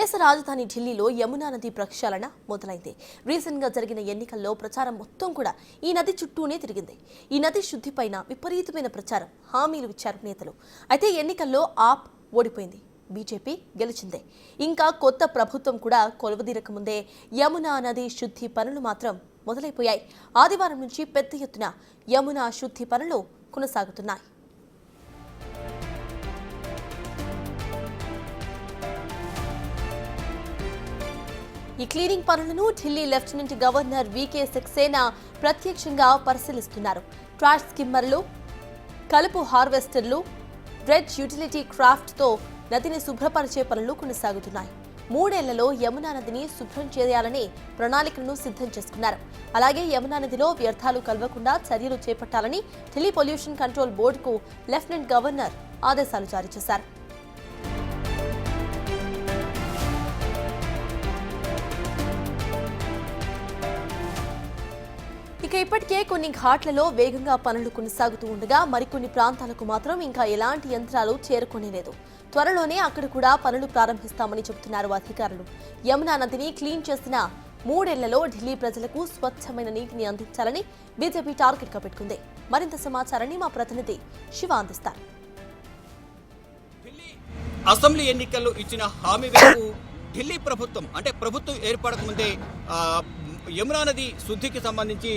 దేశ రాజధాని ఢిల్లీలో యమునా నది ప్రక్షాళన మొదలైంది. రీసెంట్ గా జరిగిన ఎన్నికల్లో ప్రచారం మొత్తం కూడా ఈ నది చుట్టూనే తిరిగింది. ఈ నది శుద్ధిపైన విపరీతమైన ప్రచారం, హామీలు ఇచ్చారు నేతలు. అయితే ఎన్నికల్లో ఆప్ ఓడిపోయింది, బీజేపీ గెలిచిందే. ఇంకా కొత్త ప్రభుత్వం కూడా కొలువుదీరక ముందే యమునా నది శుద్ధి పనులు మాత్రం మొదలైపోయాయి. ఆదివారం నుంచి పెద్ద ఎత్తున యమునా శుద్ధి పనులు కొనసాగుతున్నాయి. ఈ క్లీనింగ్ పనులను ఢిల్లీ లెఫ్టినెంట్ గవర్నర్ వీకే సక్సేనా ప్రత్యక్షంగా పరిశీలిస్తున్నారు. ట్రాష్ స్కిమ్మర్లు, కలుపు హార్వెస్టర్లు, డ్రెడ్జ్ యూటిలిటీ క్రాఫ్ట్తో నదిని శుభ్రపరిచే పనులు కొనసాగుతున్నాయి. 3 ఏళ్లలో యమునా నదిని శుభ్రం చేయాలని ప్రణాళికలను సిద్ధం చేసుకున్నారు. అలాగే యమునా నదిలో వ్యర్థాలు కలవకుండా చర్యలు చేపట్టాలని ఢిల్లీ పొల్యూషన్ కంట్రోల్ బోర్డుకు లెఫ్టినెంట్ గవర్నర్ ఆదేశాలు జారీ చేశారు. ఇక ఇప్పటికే కొన్ని ఘాట్లలో వేగంగా పనులు కొనసాగుతూ ఉండగా మరికొన్ని ప్రాంతాలకు మాత్రం ఇంకా ఎలాంటి యంత్రాలు చేరుకోనేలేదు. త్వరలోనే అక్కడ కూడా పనులు ప్రారంభిస్తామని చెబుతున్నారు అధికారులు. యమునా నదిని క్లీన్ చేసిన 3 ఏళ్లలో ఢిల్లీ ప్రజలకు స్వచ్ఛమైన నీటిని అందించాలని బీజేపీ టార్గెట్గా పెట్టుకుంది. మరింత సమాచారాన్ని మా ప్రతినిధి శివ అందిస్తారు. అసెంబ్లీ ఎన్నికల్లో ఇచ్చిన హామీ మేరకు ఢిల్లీ ప్రభుత్వం ప్రభుత్వం ఏర్పడక ముందే యమునా నది శుద్ధికి సంబంధించి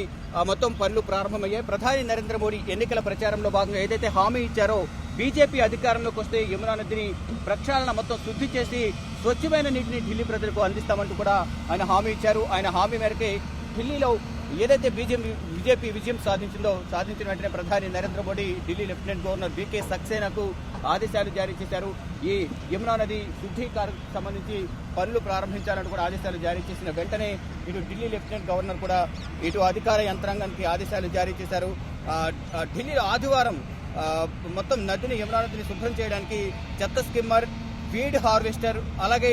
మొత్తం పనులు ప్రారంభమయ్యాయి. ప్రధాని నరేంద్ర మోడీ ఎన్నికల ప్రచారంలో భాగంగా ఏదైతే హామీ ఇచ్చారో బీజేపీ అధికారంలోకి వస్తే యమునా నదిని ప్రక్షాళన మొత్తం శుద్ధి చేసి స్వచ్ఛమైన నీటిని ఢిల్లీ ప్రజలకు అందిస్తామంటూ కూడా ఆయన హామీ ఇచ్చారు. ఆయన హామీ మేరకే ఢిల్లీలో ఏదైతే బీజేపీ విజయం సాధించిన వెంటనే ప్రధాని నరేంద్ర మోడీ ఢిల్లీ లెఫ్టినెంట్ గవర్నర్ వీకే సక్సేనాకు ఆదేశాలు జారీ చేశారు. ఈ యమునా నది శుద్ధీకరణకు సంబంధించి పనులు ప్రారంభించాలని కూడా ఆదేశాలు జారీ చేసిన వెంటనే ఇటు ఢిల్లీ లెఫ్టినెంట్ గవర్నర్ కూడా ఇటు అధికార యంత్రాంగానికి ఆదేశాలు జారీ చేశారు. ఢిల్లీలో ఆదివారం మొత్తం యమునా నదిని శుభ్రం చేయడానికి చెత్త స్కిమ్మర్, ఫీడ్ హార్వెస్టర్, అలాగే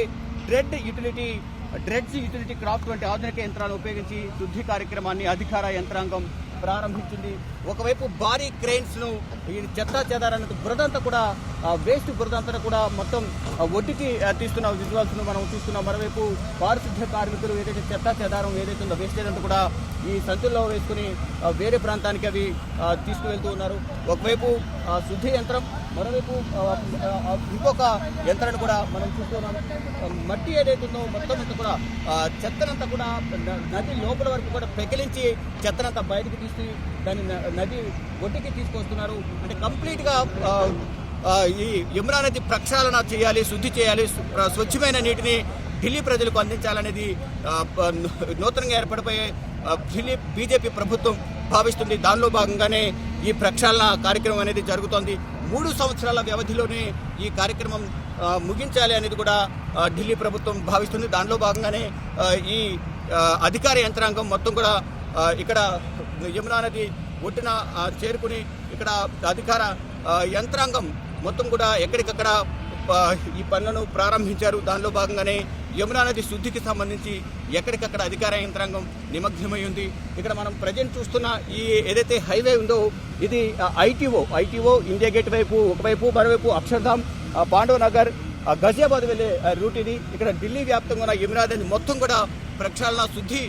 డ్రెడ్జ్ యూటిలిటీ క్రాఫ్ట్ వంటి ఆధునిక యంత్రాలు ఉపయోగించి శుద్ధి కార్యక్రమాన్ని అధికార యంత్రాంగం ప్రారంభించింది. ఒకవైపు భారీ క్రెయిన్స్ ను ఈ చెత్త చెదారాన్ని బురదంతా కూడా వేస్ట్ బురదంతా కూడా మొత్తం ఒడ్డుకి తీస్తున్న విజువల్స్ ను మనం చూస్తున్నాం. మరోవైపు పారిశుద్ధ్య కార్మికులు ఏదైతే చెత్త చెదారం ఏదైతే ఉందో వేస్టేజ్ అంతా కూడా ఈ సంచుల్లో వేసుకుని వేరే ప్రాంతానికి అవి తీసుకువెళ్తూ ఉన్నారు. ఒకవైపు శుద్ధి యంత్రం, మరోవైపు ఇంకొక యంత్రాన్ని కూడా మనం చూస్తున్నాం. మట్టి ఏదైతుందో మొత్తం అంతా కూడా చెత్తనంతా కూడా నది లోపల వరకు కూడా పెకిలించి చెత్తనంతా బయటకు తీసి దాన్ని నది ఒడ్డుకి తీసుకొస్తున్నారు. అంటే కంప్లీట్ గా ఈ యమునా నది ప్రక్షాళన చేయాలి, శుద్ధి చేయాలి, స్వచ్ఛమైన నీటిని ఢిల్లీ ప్రజలకు అందించాలనేది నూతనంగా ఏర్పడిపోయే ఢిల్లీ బీజేపీ ప్రభుత్వం భావిస్తుంది. దానిలో భాగంగానే ఈ ప్రక్షాళన కార్యక్రమం అనేది జరుగుతోంది. 3 సంవత్సరాల వ్యవధిలోనే ఈ కార్యక్రమం ముగించాలి అనేది కూడా ఢిల్లీ ప్రభుత్వం భావిస్తుంది. దానిలో భాగంగానే ఈ అధికార యంత్రాంగం మొత్తం కూడా ఇక్కడ యమునా నది ఒడ్డున చేరుకుని ఇక్కడ అధికార యంత్రాంగం మొత్తం కూడా ఎక్కడికక్కడ ఈ పనులను ప్రారంభించారు. దానిలో భాగంగానే యమునా నది శుద్ధికి సంబంధించి ఎక్కడికక్కడ అధికార యంత్రాంగం నిమగ్నమై ఉంది. ఇక్కడ మనం ప్రజెంట్ చూస్తున్న ఈ ఏదైతే హైవే ఉందో ఇది ఐటీఓ ఇండియా గేట్ వైపు ఒకవైపు, మరోవైపు అక్షర్ధామ్, పాండవ్ నగర్, గజియాబాద్ వెళ్లే రూట్ ఇది. ఇక్కడ ఢిల్లీ వ్యాప్తంగా ఉన్న యమునా నది మొత్తం కూడా ప్రక్షాళన శుద్ధి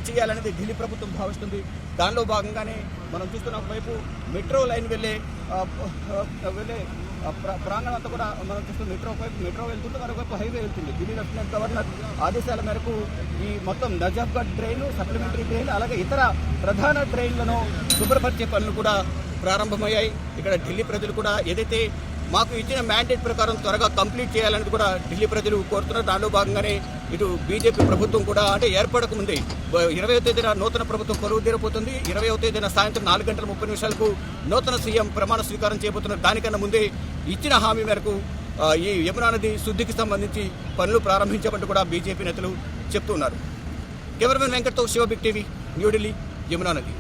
చేయాలనేది ఢిల్లీ ప్రభుత్వం భావిస్తుంది. దానిలో భాగంగానే మనం చూస్తున్న ఒకవైపు మెట్రో లైన్ వెళ్ళే ప్రాంగణం అంతా కూడా మనం చూస్తున్న మెట్రో వెళ్తుంది, మరొకవైపు హైవే వెళ్తుంది. ఢిల్లీ లెఫ్టినెంట్ గవర్నర్ ఆదేశాల మేరకు ఈ మొత్తం నజాఫ్గఢ్ ట్రైన్, సప్లిమెంటరీ ట్రైన్, అలాగే ఇతర ప్రధాన ట్రైన్లను శుభ్రపరిచే పనులు కూడా ప్రారంభమయ్యాయి. ఇక్కడ ఢిల్లీ ప్రజలు కూడా ఏదైతే మాకు ఇచ్చిన మ్యాండేట్ ప్రకారం త్వరగా కంప్లీట్ చేయాలని కూడా ఢిల్లీ ప్రజలు కోరుతున్నారు. దానిలో భాగంగానే ఇటు బీజేపీ ప్రభుత్వం కూడా ఏర్పడక ముందే 20వ తేదీన నూతన ప్రభుత్వం కొలువు తీరబోతుంది. 20వ తేదీన సాయంత్రం 4:30 నూతన సీఎం ప్రమాణ స్వీకారం చేయబోతున్నారు. దానికన్నా ముందే ఇచ్చిన హామీ మేరకు ఈ యమునా నది శుద్ధికి సంబంధించి పనులు ప్రారంభించామంటూ కూడా బీజేపీ నేతలు చెప్తున్నారు. కెమెరామెన్ వెంకట్తో శివ, బిగ్ టీవీ, న్యూఢిల్లీ, యమునా నది.